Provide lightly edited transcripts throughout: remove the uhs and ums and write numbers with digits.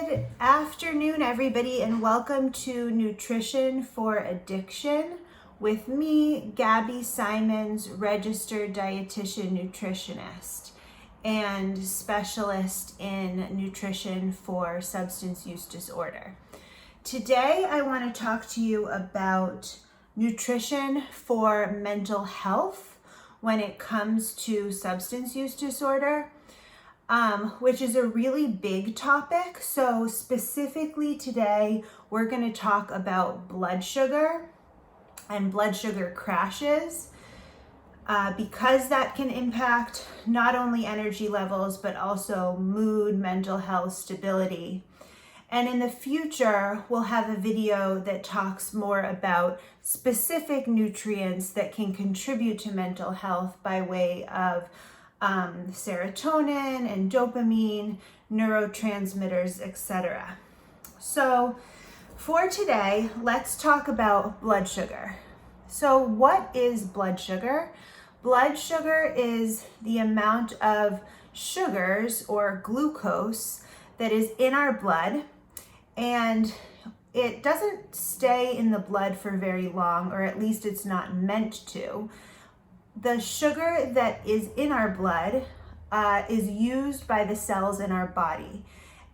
Good afternoon, everybody, and welcome to Nutrition for Addiction with me, Gaby Simons, registered dietitian nutritionist and specialist in nutrition for substance use disorder. Today, I want to talk to you about nutrition for mental health when it comes to substance use disorder. Which is a really big topic. So specifically today, we're going to talk about blood sugar and blood sugar crashes, because that can impact not only energy levels, but also mood, mental health, stability. And in the future, we'll have a video that talks more about specific nutrients that can contribute to mental health by way of serotonin and dopamine, neurotransmitters, etc. So for today, let's talk about blood sugar. So what is blood sugar? Blood sugar is the amount of sugars or glucose that is in our blood, and it doesn't stay in the blood for very long, or at least it's not meant to. The sugar that is in our blood is used by the cells in our body,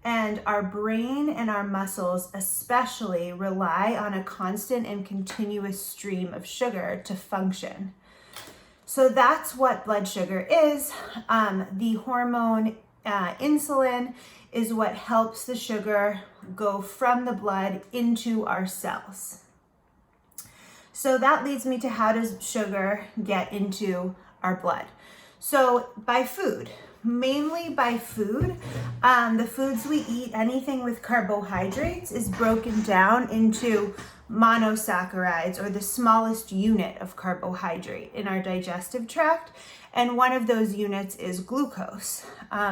and our brain and our muscles especially rely on a constant and continuous stream of sugar to function. So that's what blood sugar is. The hormone insulin is what helps the sugar go from the blood into our cells. So that leads me to, how does sugar get into our blood? So by food, mainly by food. The foods we eat, anything with carbohydrates, is broken down into monosaccharides, or the smallest unit of carbohydrate in our digestive tract. And one of those units is glucose.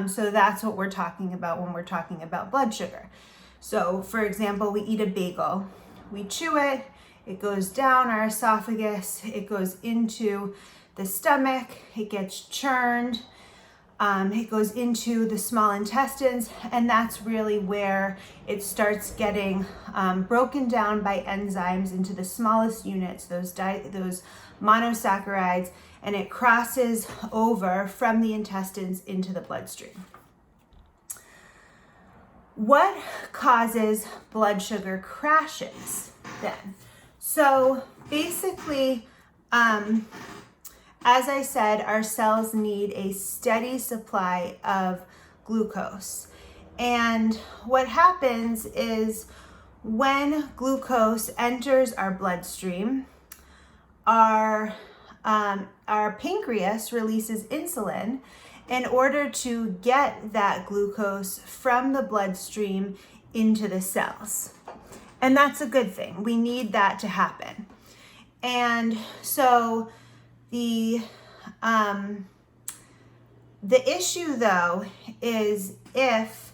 So that's what we're talking about when we're talking about blood sugar. So for example, we eat a bagel, we chew it, it goes down our esophagus, it goes into the stomach, it gets churned, it goes into the small intestines, and that's really where it starts getting broken down by enzymes into the smallest units, those monosaccharides, and it crosses over from the intestines into the bloodstream. What causes blood sugar crashes then? So basically, as I said, our cells need a steady supply of glucose. And what happens is, when glucose enters our bloodstream, our pancreas releases insulin in order to get that glucose from the bloodstream into the cells. And that's a good thing. We need that to happen. And so the issue, though, is if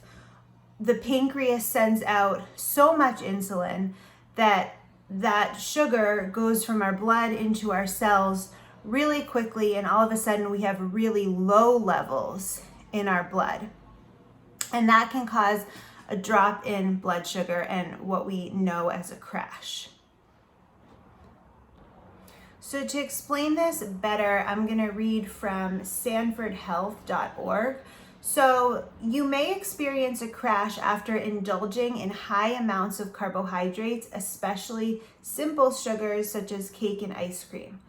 the pancreas sends out so much insulin that that sugar goes from our blood into our cells really quickly, and all of a sudden we have really low levels in our blood. And that can cause a drop in blood sugar and what we know as a crash. So to explain this better, I'm going to read from sanfordhealth.org. So you may experience a crash after indulging in high amounts of carbohydrates, especially simple sugars such as cake and ice cream.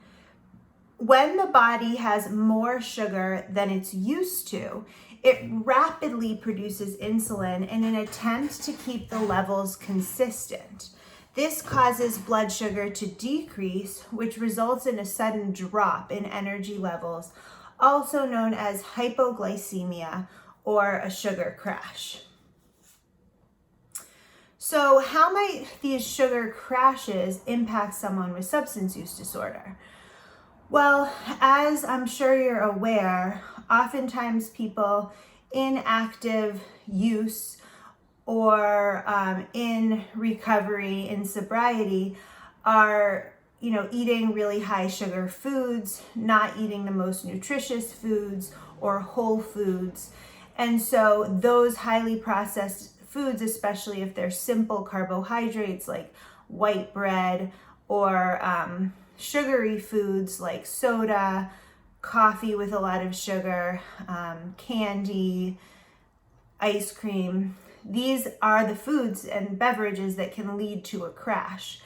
When the body has more sugar than it's used to, it rapidly produces insulin in an attempt to keep the levels consistent. This causes blood sugar to decrease, which results in a sudden drop in energy levels, also known as hypoglycemia or a sugar crash. So how might these sugar crashes impact someone with substance use disorder? Well, as I'm sure you're aware, oftentimes people in active use or in recovery, in sobriety, are eating really high sugar foods, not eating the most nutritious foods or whole foods. And so those highly processed foods, especially if they're simple carbohydrates like white bread or sugary foods like soda, coffee with a lot of sugar, candy, ice cream. These are the foods and beverages that can lead to a crash.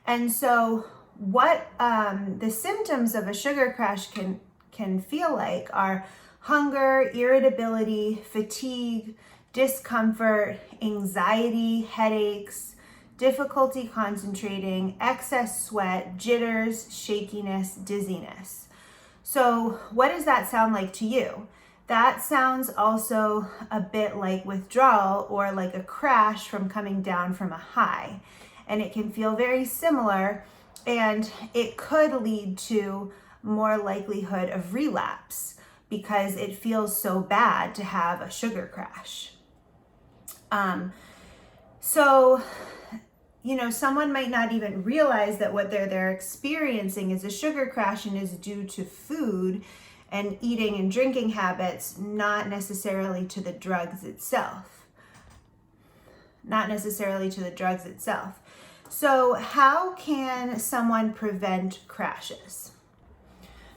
And so what the symptoms of a sugar crash can feel like are hunger, irritability, fatigue, discomfort, anxiety, headaches, difficulty concentrating, excess sweat, jitters, shakiness, dizziness. So what does that sound like to you? That sounds also a bit like withdrawal or like a crash from coming down from a high. And it can feel very similar, and it could lead to more likelihood of relapse because it feels so bad to have a sugar crash. Someone might not even realize that what they're experiencing is a sugar crash and is due to food and eating and drinking habits, not necessarily to the drugs itself. So how can someone prevent crashes?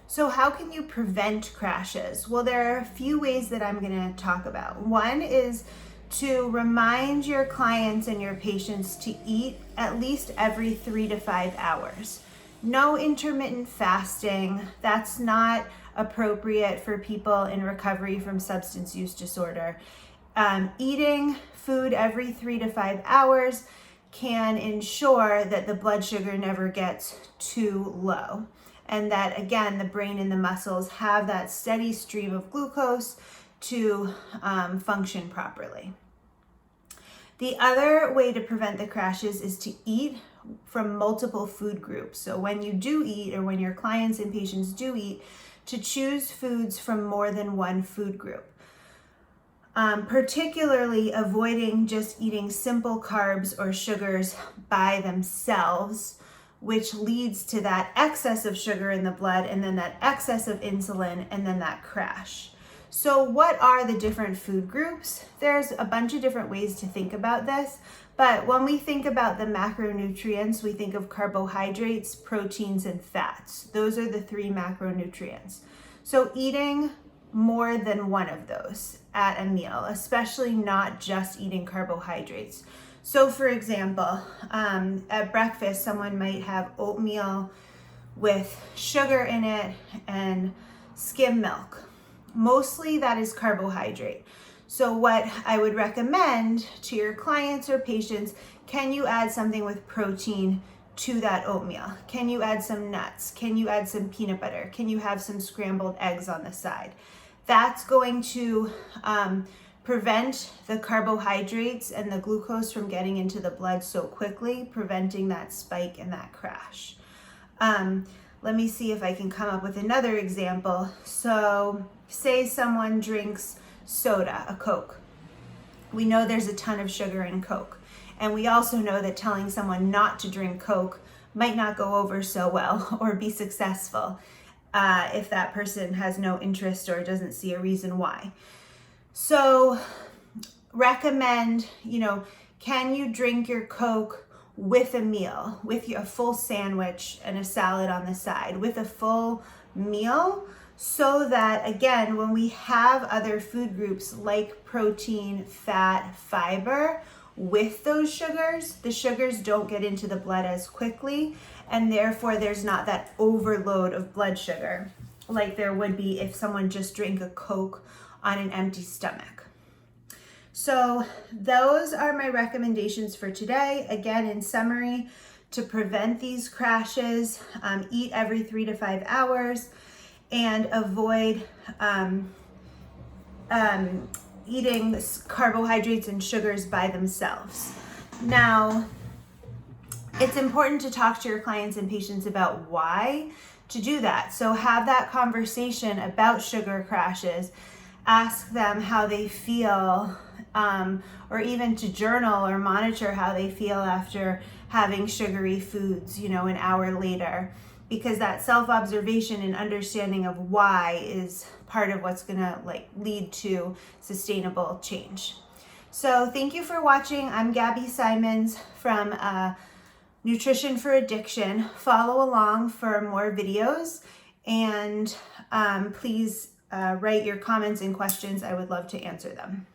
So how can you prevent crashes? Well, there are a few ways that I'm going to talk about. One is to remind your clients and your patients to eat at least every 3 to 5 hours. No intermittent fasting. That's not appropriate for people in recovery from substance use disorder. Eating food every 3 to 5 hours can ensure that the blood sugar never gets too low, and that, again, the brain and the muscles have that steady stream of glucose to function properly. The other way to prevent the crashes is to eat from multiple food groups. So when you do eat, or when your clients and patients do eat, to choose foods from more than one food group. Particularly avoiding just eating simple carbs or sugars by themselves, which leads to that excess of sugar in the blood and then that excess of insulin and then that crash. So what are the different food groups? There's a bunch of different ways to think about this, but when we think about the macronutrients, we think of carbohydrates, proteins, and fats. Those are the 3 macronutrients. So eating more than one of those at a meal, especially not just eating carbohydrates. So for example, at breakfast, someone might have oatmeal with sugar in it and skim milk. Mostly that is carbohydrate. So what I would recommend to your clients or patients, can you add something with protein to that oatmeal? Can you add some nuts? Can you add some peanut butter? Can you have some scrambled eggs on the side? That's going to prevent the carbohydrates and the glucose from getting into the blood so quickly, preventing that spike and that crash. Let me see if I can come up with another example. So say someone drinks soda, a Coke. We know there's a ton of sugar in Coke. And we also know that telling someone not to drink Coke might not go over so well or be successful if that person has no interest or doesn't see a reason why. So recommend, can you drink your Coke with a meal, with a full sandwich and a salad on the side, with a full meal, so that, again, when we have other food groups like protein, fat, fiber, with those sugars, the sugars don't get into the blood as quickly, and therefore there's not that overload of blood sugar like there would be if someone just drank a Coke on an empty stomach. So those are my recommendations for today. Again, in summary, to prevent these crashes, eat every 3 to 5 hours and avoid eating carbohydrates and sugars by themselves. Now, it's important to talk to your clients and patients about why to do that. So have that conversation about sugar crashes. Ask them how they feel, or even to journal or monitor how they feel after having sugary foods, an hour later, because that self-observation and understanding of why is part of what's gonna lead to sustainable change. So thank you for watching. I'm Gaby Simons from Nutrition for Addiction. Follow along for more videos, and please write your comments and questions. I would love to answer them.